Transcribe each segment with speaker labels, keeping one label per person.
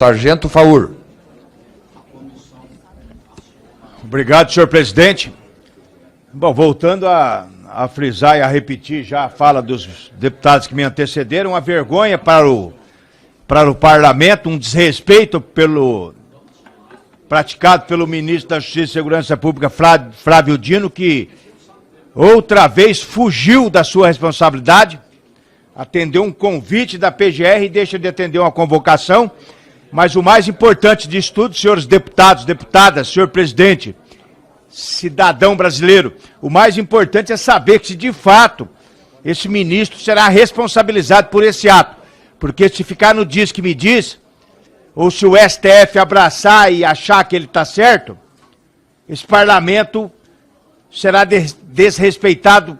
Speaker 1: Sargento Faur.
Speaker 2: Obrigado, senhor presidente. Bom, voltando a frisar e a repetir já a fala dos deputados que me antecederam, uma vergonha para o parlamento, um desrespeito praticado pelo ministro da Justiça e Segurança Pública, Flávio Dino, que outra vez fugiu da sua responsabilidade, atendeu um convite da PGR e deixa de atender uma convocação. Mas o mais importante disso tudo, senhores deputados, deputadas, senhor presidente, cidadão brasileiro, o mais importante é saber que se de fato esse ministro será responsabilizado por esse ato. Porque se ficar no diz que me diz, ou se o STF abraçar e achar que ele está certo, esse parlamento será desrespeitado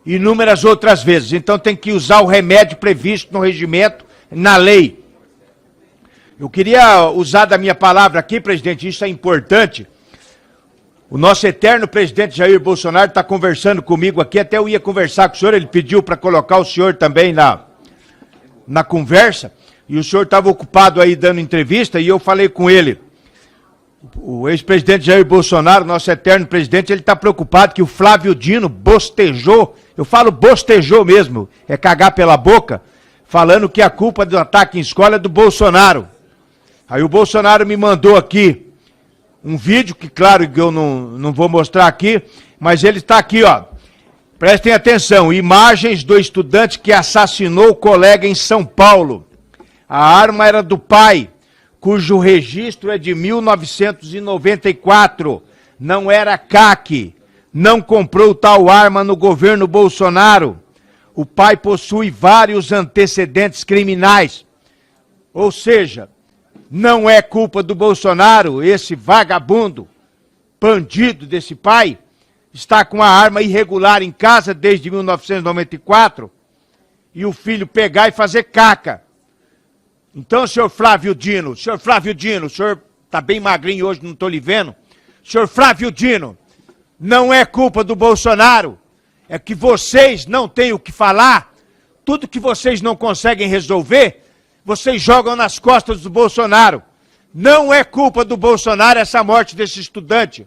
Speaker 2: inúmeras outras vezes. Então tem que usar o remédio previsto no regimento, na lei. Eu queria usar da minha palavra aqui, presidente, isso é importante. O nosso eterno presidente Jair Bolsonaro está conversando comigo aqui, até eu ia conversar com o senhor, ele pediu para colocar o senhor também na conversa, e o senhor estava ocupado aí dando entrevista, e eu falei com ele. O ex-presidente Jair Bolsonaro, nosso eterno presidente, ele está preocupado que o Flávio Dino bostejou, eu falo bostejou mesmo, é cagar pela boca, falando que a culpa do ataque em escola é do Bolsonaro. Aí o Bolsonaro me mandou aqui um vídeo, que claro que eu não vou mostrar aqui, mas ele está aqui, ó. Prestem atenção, imagens do estudante que assassinou o colega em São Paulo. A arma era do pai, cujo registro é de 1994. Não era CAC, não comprou tal arma no governo Bolsonaro. O pai possui vários antecedentes criminais. Ou seja, não é culpa do Bolsonaro, esse vagabundo, bandido desse pai, está com a arma irregular em casa desde 1994, e o filho pegar e fazer caca. Então, senhor Flávio Dino, o senhor está bem magrinho hoje, não estou lhe vendo. Senhor Flávio Dino, não é culpa do Bolsonaro, é que vocês não têm o que falar, tudo que vocês não conseguem resolver, vocês jogam nas costas do Bolsonaro. Não é culpa do Bolsonaro essa morte desse estudante.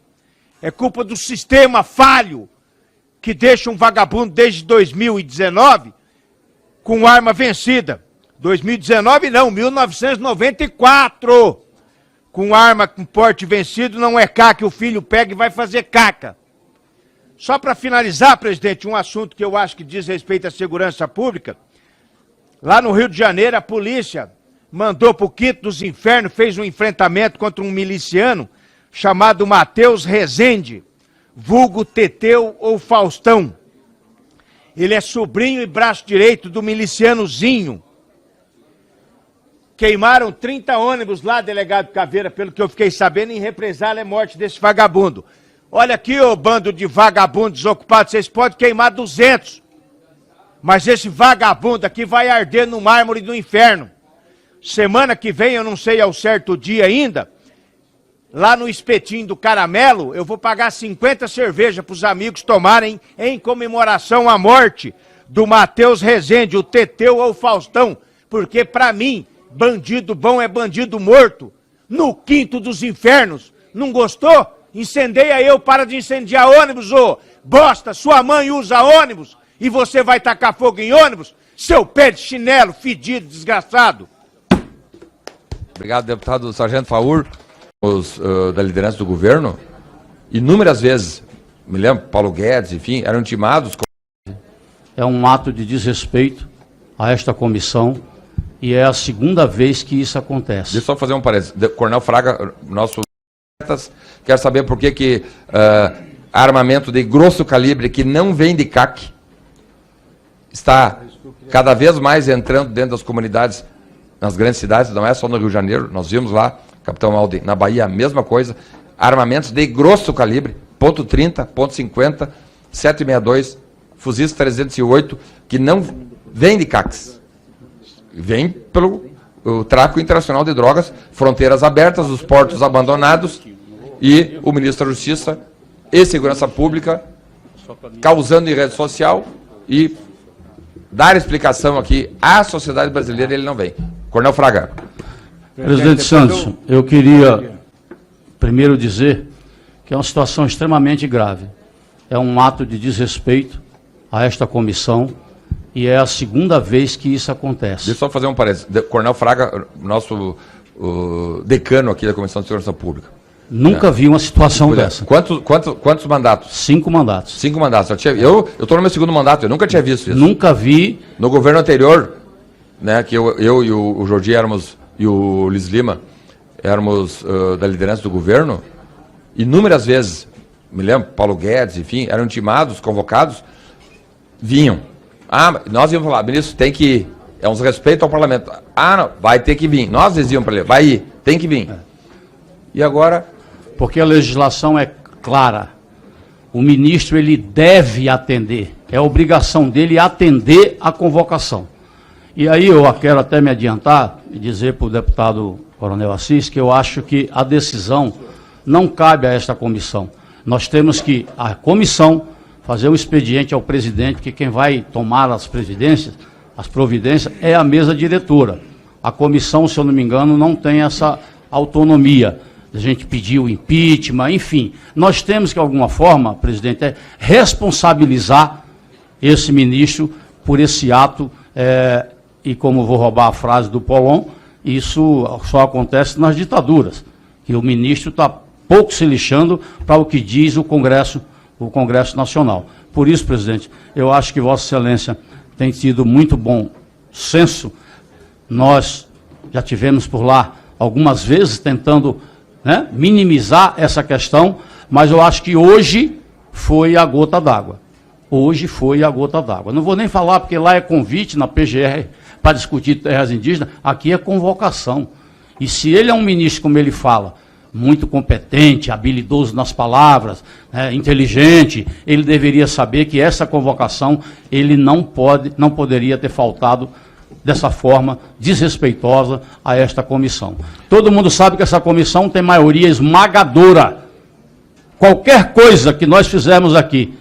Speaker 2: É culpa do sistema falho que deixa um vagabundo desde 2019 com arma vencida. 2019 não, 1994. Com arma com porte vencido, não é cá que o filho pega e vai fazer caca. Só para finalizar, presidente, um assunto que eu acho que diz respeito à segurança pública. Lá no Rio de Janeiro, a polícia mandou para o Quinto dos Infernos, fez um enfrentamento contra um miliciano chamado Matheus Rezende, vulgo Teteu ou Faustão. Ele é sobrinho e braço direito do milicianozinho. Queimaram 30 ônibus lá, delegado Caveira, pelo que eu fiquei sabendo, em represália à morte desse vagabundo. Olha aqui, ô bando de vagabundos desocupados, vocês podem queimar 200. Mas esse vagabundo aqui vai arder no mármore do inferno. Semana que vem, eu não sei ao certo dia ainda, lá no espetinho do Caramelo, eu vou pagar 50 cervejas para os amigos tomarem em comemoração à morte do Matheus Rezende, o Teteu ou o Faustão. Porque, para mim, bandido bom é bandido morto. No Quinto dos Infernos. Não gostou? Incendeia eu, para de incendiar ônibus, ô bosta. Sua mãe usa ônibus. E você vai tacar fogo em ônibus? Seu pé de chinelo, fedido, desgraçado.
Speaker 1: Obrigado, deputado Sargento Faur. Os da liderança do governo, inúmeras vezes, me lembro, Paulo Guedes, enfim, eram intimados.
Speaker 3: É um ato de desrespeito a esta comissão e é a segunda vez que isso acontece.
Speaker 1: Deixa eu só fazer um parênteses. Coronel Fraga, nosso... Quero saber por que armamento de grosso calibre que não vem de CAC está cada vez mais entrando dentro das comunidades, nas grandes cidades, não é só no Rio de Janeiro, nós vimos lá, Capitão Aldi, na Bahia, a mesma coisa, armamentos de grosso calibre, .30, .50, 7,62, fuzis 308, que não vem de CACs, vem pelo tráfico internacional de drogas, fronteiras abertas, os portos abandonados, e o ministro da Justiça e Segurança Pública causando em rede social e dar explicação aqui à sociedade brasileira, ele não vem. Coronel Fraga.
Speaker 3: Presidente Santos, eu queria primeiro dizer que é uma situação extremamente grave. É um ato de desrespeito a esta comissão e é a segunda vez que isso acontece.
Speaker 1: Deixa eu só fazer um parênteses. Coronel Fraga, nosso decano aqui da Comissão de Segurança Pública.
Speaker 3: Nunca vi uma situação dessa.
Speaker 1: Quantos mandatos?
Speaker 3: 5 mandatos.
Speaker 1: 5 mandatos. Eu estou no meu segundo mandato, eu nunca tinha visto isso.
Speaker 3: Nunca vi.
Speaker 1: No governo anterior, né, que eu e o Jordi éramos, e o Luiz Lima éramos da liderança do governo, inúmeras vezes, me lembro, Paulo Guedes, enfim, eram intimados, convocados, vinham. Nós íamos falar, ministro, tem que ir. É um respeito ao parlamento. Não, vai ter que vir. Nós dizíamos para ele, vai ir, tem que vir. E agora?
Speaker 3: Porque a legislação é clara. O ministro, ele deve atender. É obrigação dele atender a convocação. E aí eu quero até me adiantar e dizer para o deputado Coronel Assis que eu acho que a decisão não cabe a esta comissão. Nós temos que, a comissão, fazer um expediente ao presidente, porque quem vai tomar as providências, é a mesa diretora. A comissão, se eu não me engano, não tem essa autonomia. A gente pediu impeachment, enfim. Nós temos que, de alguma forma, presidente, responsabilizar esse ministro por esse ato, e como vou roubar a frase do Polon, isso só acontece nas ditaduras, que o ministro está pouco se lixando para o que diz o Congresso Nacional. Por isso, presidente, eu acho que Vossa Excelência tem tido muito bom senso. Nós já tivemos por lá algumas vezes tentando minimizar essa questão, mas eu acho que hoje foi a gota d'água. Hoje foi a gota d'água. Não vou nem falar, porque lá é convite na PGR para discutir terras indígenas, aqui é convocação. E se ele é um ministro, como ele fala, muito competente, habilidoso nas palavras, inteligente, ele deveria saber que essa convocação ele não poderia ter faltado dessa forma desrespeitosa a esta comissão. Todo mundo sabe que essa comissão tem maioria esmagadora. Qualquer coisa que nós fizermos aqui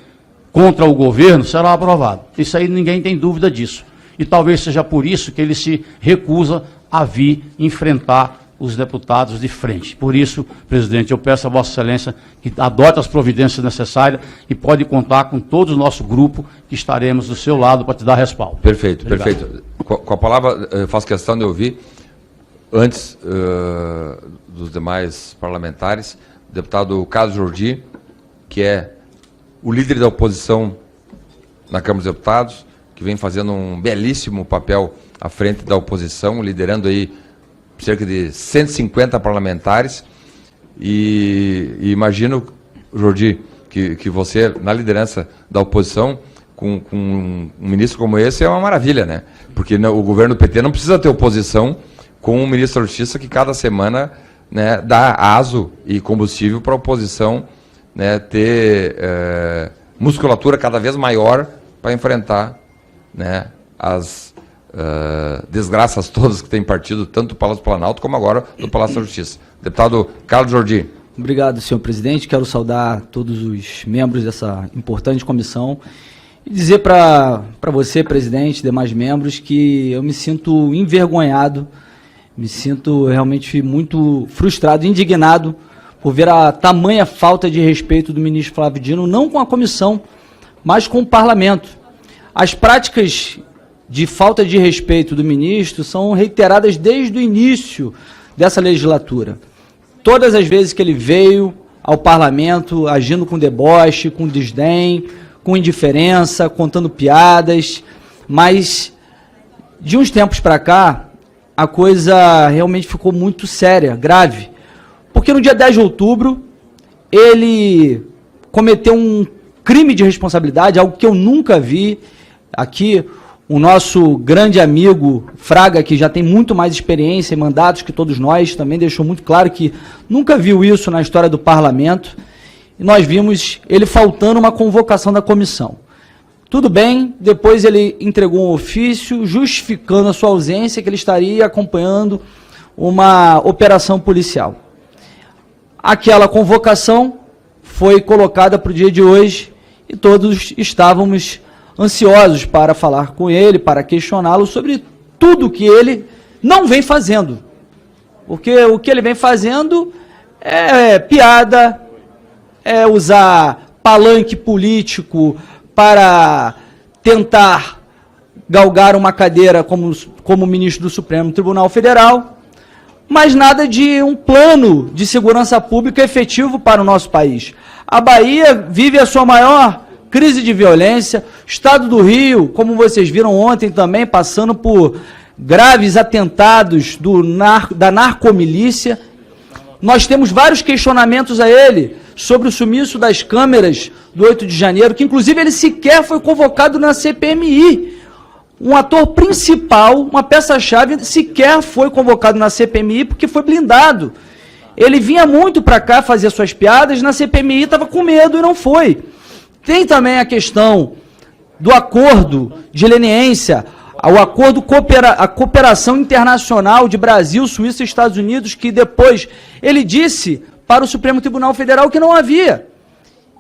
Speaker 3: contra o governo será aprovado. Isso aí ninguém tem dúvida disso. E talvez seja por isso que ele se recusa a vir enfrentar os deputados de frente. Por isso, presidente, eu peço a Vossa Excelência que adote as providências necessárias e pode contar com todo o nosso grupo que estaremos do seu lado para te dar respaldo.
Speaker 1: Perfeito,
Speaker 3: Obrigado.
Speaker 1: perfeito. Com a palavra, eu faço questão de ouvir, antes dos demais parlamentares, o deputado Carlos Jordi, que é o líder da oposição na Câmara dos Deputados, que vem fazendo um belíssimo papel à frente da oposição, liderando aí cerca de 150 parlamentares, e imagino, Jordi, que você, na liderança da oposição, com um ministro como esse, é uma maravilha, né? Porque o governo do PT não precisa ter oposição com um ministro da Justiça que cada semana, né, dá aso e combustível para a oposição, né, ter musculatura cada vez maior para enfrentar, né, as desgraças todas que tem partido, tanto do Palácio do Planalto como agora do Palácio da Justiça. Deputado Carlos Jordi.
Speaker 4: Obrigado, senhor presidente. Quero saudar todos os membros dessa importante comissão e dizer para você, presidente, e demais membros, que eu me sinto envergonhado, me sinto realmente muito frustrado, indignado por ver a tamanha falta de respeito do ministro Flávio Dino, não com a comissão, mas com o parlamento. As práticas de falta de respeito do ministro são reiteradas desde o início dessa legislatura. Todas as vezes que ele veio ao parlamento, agindo com deboche, com desdém, com indiferença, contando piadas, mas de uns tempos para cá, a coisa realmente ficou muito séria, grave. Porque no dia 10 de outubro, ele cometeu um crime de responsabilidade, algo que eu nunca vi. Aqui, o nosso grande amigo Fraga, que já tem muito mais experiência e mandatos que todos nós, também deixou muito claro que nunca viu isso na história do parlamento. E nós vimos ele faltando uma convocação da comissão. Tudo bem, depois ele entregou um ofício justificando a sua ausência, que ele estaria acompanhando uma operação policial. Aquela convocação foi colocada para o dia de hoje e todos estávamos ansiosos para falar com ele, para questioná-lo sobre tudo que ele não vem fazendo. Porque o que ele vem fazendo é piada, é usar palanque político para tentar galgar uma cadeira como ministro do Supremo Tribunal Federal, mas nada de um plano de segurança pública efetivo para o nosso país. A Bahia vive a sua maior crise de violência, o estado do Rio, como vocês viram ontem também, passando por graves atentados da narcomilícia. Nós temos vários questionamentos a ele sobre o sumiço das câmeras do 8 de janeiro, que inclusive ele sequer foi convocado na CPMI. Um ator principal, uma peça-chave, sequer foi convocado na CPMI porque foi blindado. Ele vinha muito para cá fazer suas piadas, na CPMI estava com medo e não foi. Tem também a questão do acordo de leniência, o acordo a cooperação internacional de Brasil, Suíça e Estados Unidos, que depois ele disse para o Supremo Tribunal Federal que não havia.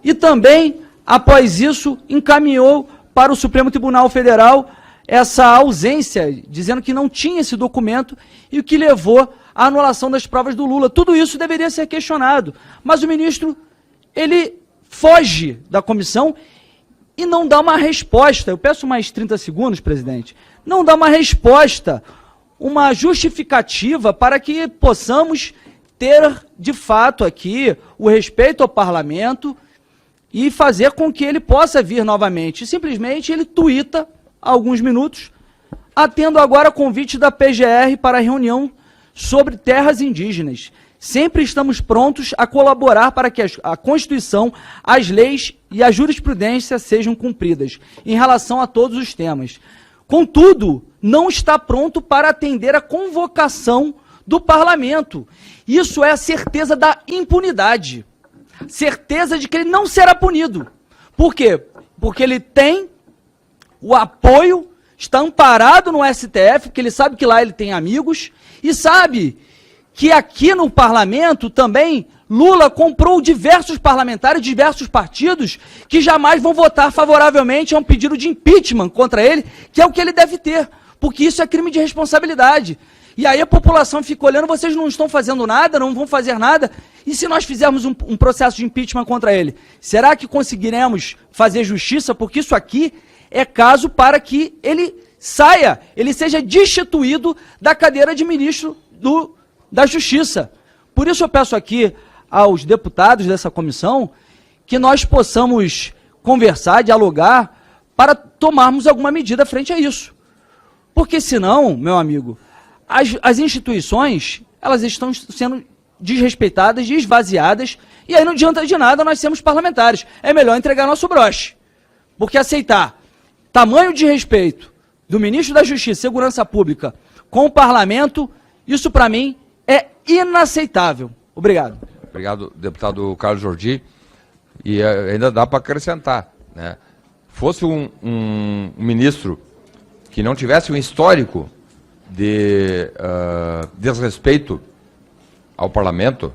Speaker 4: E também, após isso, encaminhou para o Supremo Tribunal Federal essa ausência, dizendo que não tinha esse documento e o que levou à anulação das provas do Lula. Tudo isso deveria ser questionado. Mas o ministro, ele foge da comissão e não dá uma resposta. Eu peço mais 30 segundos, presidente. Não dá uma resposta, uma justificativa para que possamos ter, de fato, aqui o respeito ao parlamento e fazer com que ele possa vir novamente. Simplesmente ele tuita há alguns minutos, atendo agora convite da PGR para a reunião sobre terras indígenas. Sempre estamos prontos a colaborar para que a Constituição, as leis e a jurisprudência sejam cumpridas em relação a todos os temas. Contudo, não está pronto para atender a convocação do parlamento. Isso é a certeza da impunidade. Certeza de que ele não será punido. Por quê? Porque ele tem o apoio, está amparado no STF, porque ele sabe que lá ele tem amigos, e sabe que aqui no parlamento também Lula comprou diversos parlamentares, diversos partidos, que jamais vão votar favoravelmente a um pedido de impeachment contra ele, que é o que ele deve ter, porque isso é crime de responsabilidade. E aí a população fica olhando, vocês não estão fazendo nada, não vão fazer nada, e se nós fizermos um processo de impeachment contra ele, será que conseguiremos fazer justiça? Porque isso aqui é caso para que ele saia, ele seja destituído da cadeira de ministro da Justiça. Por isso eu peço aqui aos deputados dessa comissão que nós possamos conversar, dialogar, para tomarmos alguma medida frente a isso. Porque senão, meu amigo, as instituições, elas estão sendo desrespeitadas, esvaziadas, e aí não adianta de nada nós sermos parlamentares. É melhor entregar nosso broche. Porque aceitar tamanho de respeito do ministro da Justiça e Segurança Pública com o parlamento, isso para mim é inaceitável. Obrigado.
Speaker 1: Obrigado, deputado Carlos Jordi. E ainda dá para acrescentar, né? Fosse um ministro que não tivesse um histórico de desrespeito ao parlamento,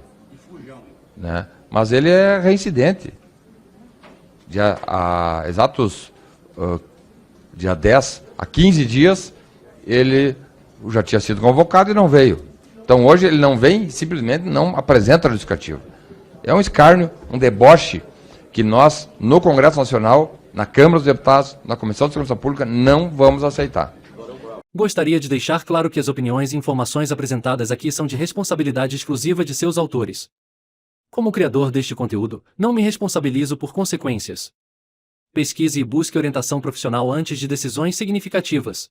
Speaker 1: né? Mas ele é reincidente. Exatos dia 10 a 15 dias, ele já tinha sido convocado e não veio. Então hoje ele não vem, simplesmente não apresenta a justificativa. É um escárnio, um deboche que nós, no Congresso Nacional, na Câmara dos Deputados, na Comissão de Segurança Pública, não vamos aceitar.
Speaker 5: Gostaria de deixar claro que as opiniões e informações apresentadas aqui são de responsabilidade exclusiva de seus autores. Como criador deste conteúdo, não me responsabilizo por consequências. Pesquise e busque orientação profissional antes de decisões significativas.